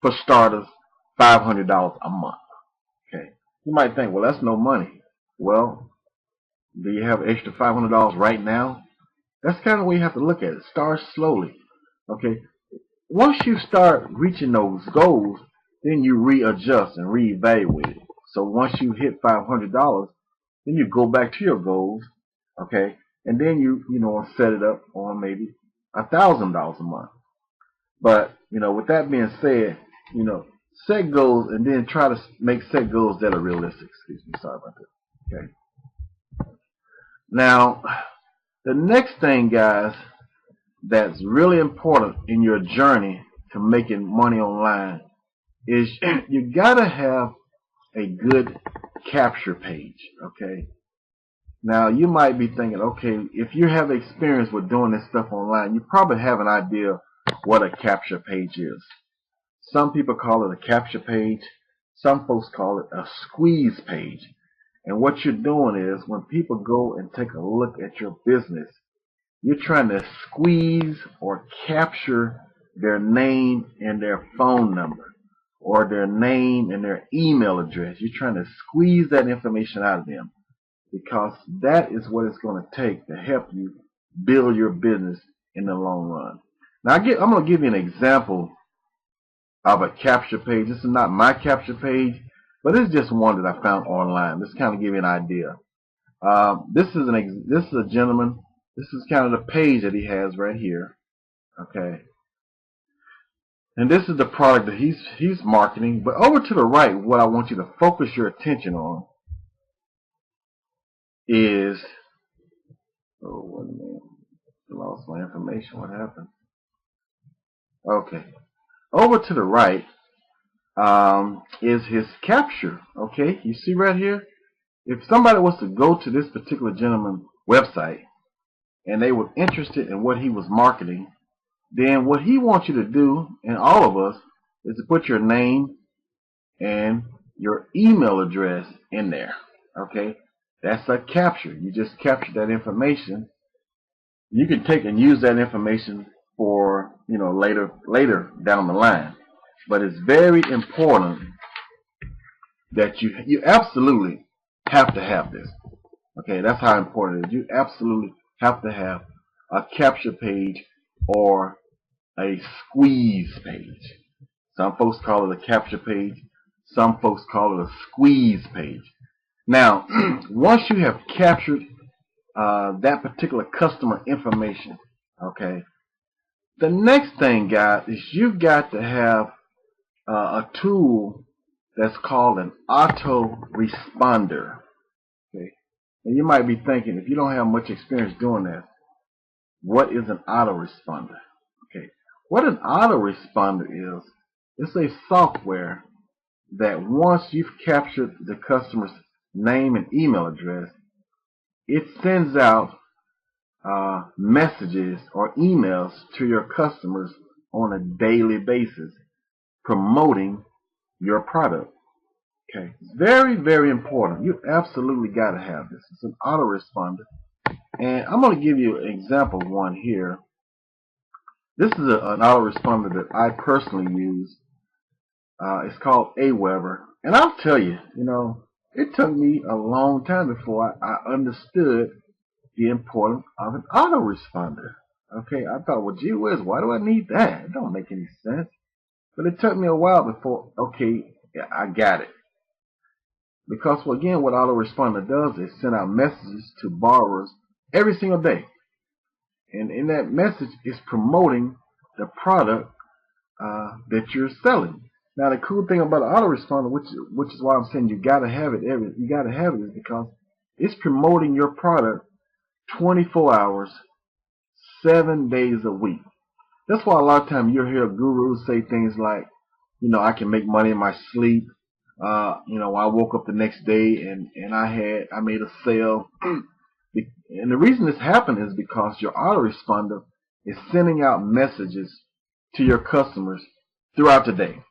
for starters, $500 a month. Okay. You might think, well, that's no money. Well, do you have extra $500 right now? That's kind of the way you have to look at it. Start slowly. Okay. Once you start reaching those goals, then you readjust and reevaluate it. So once you hit $500, then you go back to your goals, okay, and then you set it up on maybe $1,000 a month. But with that being said, set goals and then try to make set goals that are realistic. Excuse me, sorry about that. Okay. Now, the next thing, guys, that's really important in your journey to making money online is you gotta have a good capture page. Okay. Now you might be thinking, okay, if you have experience with doing this stuff online, you probably have an idea what a capture page is. Some people call it a capture page. Some folks call it a squeeze page. And what you're doing is when people go and take a look at your business, you're trying to squeeze or capture their name and their phone number, or their name and their email address. You're trying to squeeze that information out of them, because that is what it's going to take to help you build your business in the long run. Now, I'm going to give you an example of a capture page. This is not my capture page, but it's just one that I found online. Just kind of give you an idea. This is a gentleman. This is kind of the page that he has right here. Okay. And this is the product that he's marketing. But over to the right, what I want you to focus your attention on is, oh, wait a minute, I lost my information. What happened? Okay. Over to the right is his capture. Okay. You see right here? If somebody was to go to this particular gentleman's website and they were interested in what he was marketing, then what he wants you to do, and all of us, is to put your name and your email address in there. Okay? That's a capture. You just capture that information. You can take and use that information for, later down the line. But it's very important that you absolutely have to have this. Okay, that's how important it is. You absolutely have to have a capture page or a squeeze page. Some folks call it a capture page. Some folks call it a squeeze page. Now, once you have captured that particular customer information, okay, the next thing, guys, is you've got to have a tool that's called an autoresponder. Okay, and you might be thinking, if you don't have much experience doing that, what is an autoresponder? Okay, what an autoresponder is, it's a software that once you've captured the customer's name and email address, it sends out messages or emails to your customers on a daily basis promoting your product. Okay, it's very, very important. You absolutely got to have this. It's an autoresponder. And I'm going to give you an example one here. This is an autoresponder that I personally use. It's called Aweber. And I'll tell you, it took me a long time before I understood the importance of an autoresponder. Okay, I thought, well, gee whiz, why do I need that? It don't make any sense. But it took me a while before, okay, yeah, I got it. Because, well, again, what autoresponder does is send out messages to borrowers every single day. And in that message is promoting the product that you're selling. Now, the cool thing about an autoresponder, which is why I'm saying you got to have it, is because it's promoting your product 24 hours, 7 days a week. That's why a lot of times you'll hear gurus say things like, I can make money in my sleep. I woke up the next day and I made a sale. And the reason this happened is because your autoresponder is sending out messages to your customers throughout the day.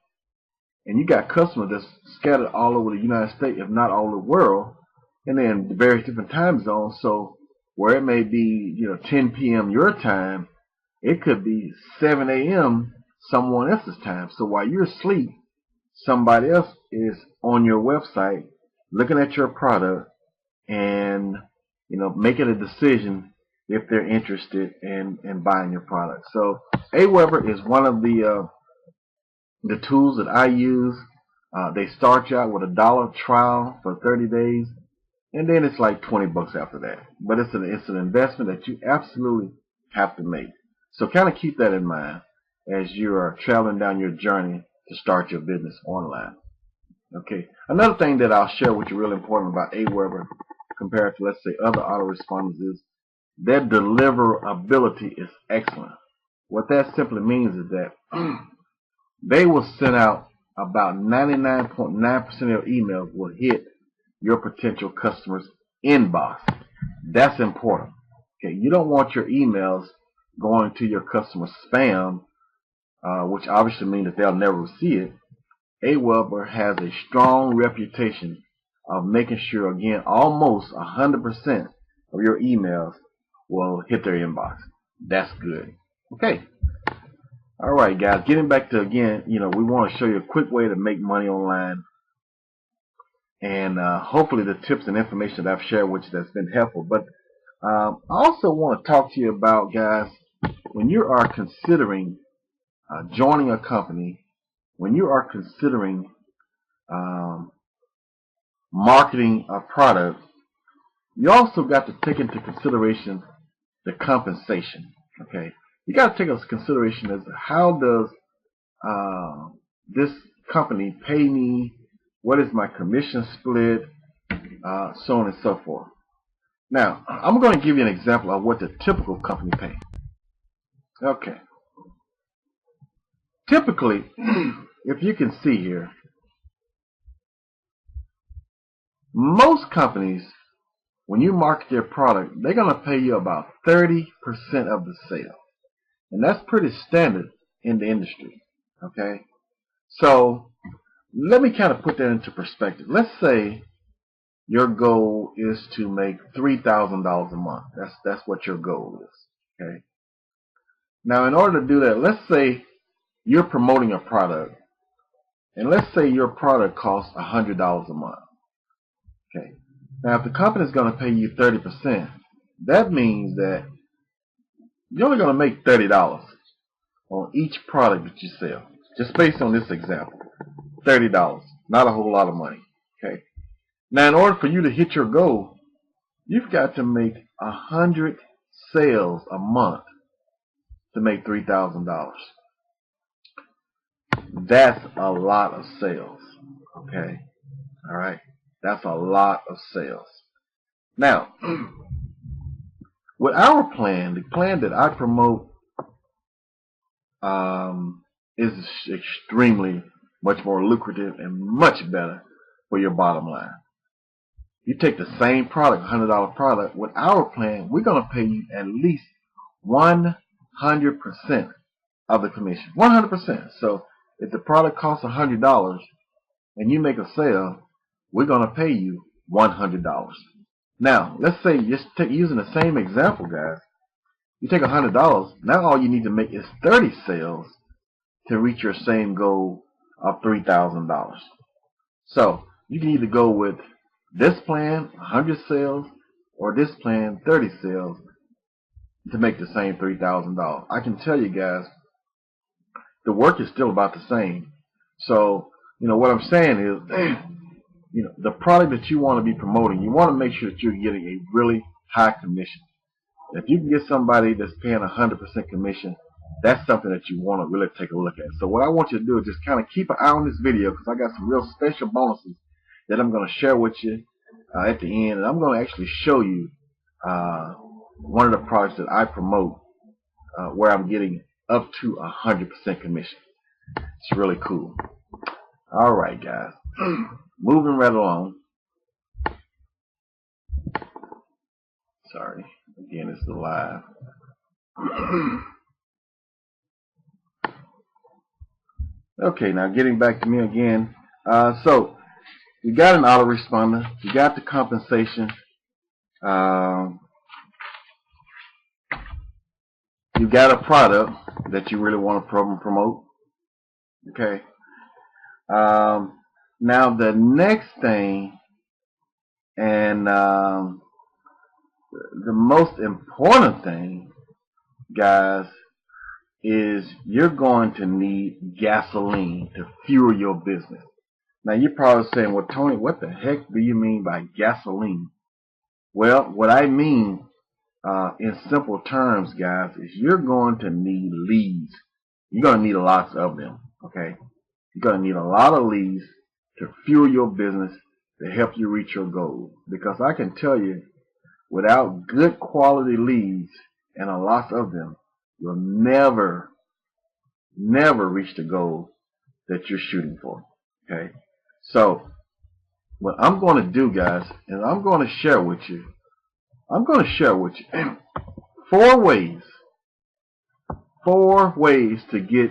And you got customers that's scattered all over the United States, if not all over the world, and then various different time zones. So where it may be, 10 p.m. your time, it could be 7 a.m. someone else's time. So while you're asleep, somebody else is on your website looking at your product and making a decision if they're interested in buying your product. So Aweber is one of the tools that I use. They start you out with $1 trial for 30 days, and then it's like 20 bucks after that. But it's an investment that you absolutely have to make. So kind of keep that in mind as you are traveling down your journey to start your business online. Okay. Another thing that I'll share with you really important about Aweber compared to, let's say, other autoresponders is their deliverability is excellent. What that simply means is that they will send out about 99.9% of your emails will hit your potential customers' inbox. That's important. Okay, you don't want your emails going to your customer spam, which obviously means that they'll never see it. Aweber has a strong reputation of making sure, again, almost 100% of your emails will hit their inbox. That's good. Okay. All right, guys. Getting back to, again, we want to show you a quick way to make money online. And hopefully the tips and information that I've shared with you that's been helpful. But I also want to talk to you about, guys, when you are considering joining a company, when you are considering marketing a product, you also got to take into consideration the compensation. Okay, you got to take into consideration as how does this company pay me? What is my commission split? So on and so forth. Now, I'm going to give you an example of what the typical company pays. Okay. Typically, if you can see here, most companies, when you market their product, they're going to pay you about 30% of the sale. And that's pretty standard in the industry. Okay? So, let me kind of put that into perspective. Let's say your goal is to make $3,000 a month. That's what your goal is. Okay? Now, in order to do that, let's say you're promoting a product, and let's say your product costs $100 a month. Okay. Now, if the company is going to pay you 30%, that means that you're only going to make $30 on each product that you sell. Just based on this example, $30, not a whole lot of money. Okay. Now, in order for you to hit your goal, you've got to make 100 sales a month to make $3,000. That's a lot of sales. Okay. All right. That's a lot of sales. Now, with our plan, the plan that I promote is extremely much more lucrative and much better for your bottom line. You take the same product, $100 product, with our plan, we're going to pay you at least 100% of the commission. 100%. So if the product costs $100 and you make a sale, we're going to pay you $100. Now, let's say, just using the same example, guys, you take $100, now all you need to make is 30 sales to reach your same goal of $3,000. So you can either go with this plan, 100 sales, or this plan, 30 sales, to make the same $3,000. I can tell you guys, the work is still about the same. So, what I'm saying is, the product that you want to be promoting, you want to make sure that you're getting a really high commission. If you can get somebody that's paying 100% commission, that's something that you want to really take a look at. So what I want you to do is just kind of keep an eye on this video, because I got some real special bonuses that I'm going to share with you at the end. And I'm going to actually show you one of the products that I promote where I'm getting up to 100% commission. It's really cool. All right, guys. Moving right along. Sorry. Again, it's live. Okay, now getting back to me again. So, you got an autoresponder. You got the compensation. You got a product that you really want to promote. Okay. Now the next thing, and the most important thing, guys, is you're going to need gasoline to fuel your business. Now you're probably saying, well, Tony, what the heck do you mean by gasoline? Well, what I mean in simple terms, guys, is you're going to need leads. You're going to need lots of them, okay? You're going to need a lot of leads to fuel your business to help you reach your goals. Because I can tell you, without good quality leads and a lot of them, you'll never reach the goal that you're shooting for, okay? So what I'm going to do, guys, is I'm going to share with you four ways to get